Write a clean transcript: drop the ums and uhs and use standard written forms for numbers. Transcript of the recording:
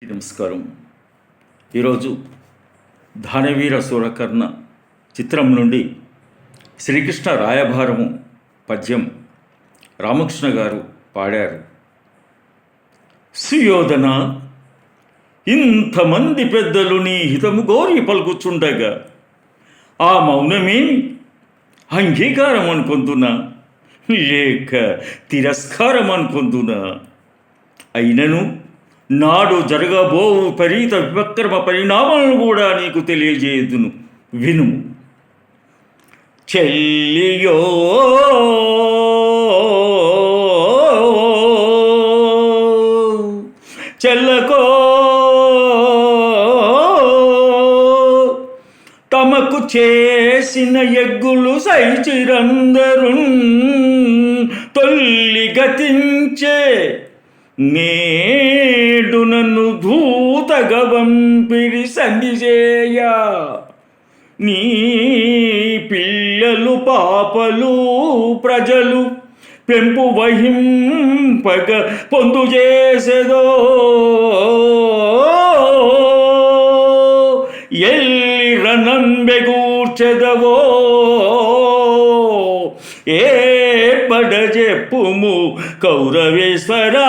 నమస్కారం. ఈరోజు ధానవీర సూరకర్ణ చిత్రం నుండి శ్రీకృష్ణ రాయభారము పద్యం రామకృష్ణ గారు పాడారు. సుయోధన, ఇంతమంది పెద్దలు నీ హితము గోరి పలుకుచుండగా ఆ మౌనమేమి అంగీకారం అనుకొందునా లేక తిరస్కారం అనుకొందునా? అయినను నాడు జరగబో విపరీత విపక్రమ పరిణామాలను కూడా నీకు తెలియజేయుదును, వినుము. చెల్లియో చెల్లకో తమకు చేసిన ఎగ్గులు సైచిరందరు తొల్లి గతించే నేడు నన్ను ధూతగా వంపిరి సంధిచేయ. నీ పిల్లలు పాపలు ప్రజలు పెంపు వహింపగ పొందు చేసేదో ఎల్లి రణంబెగూర్చెదవో ఏ పడ చెప్పుము కౌరవేశ్వరా.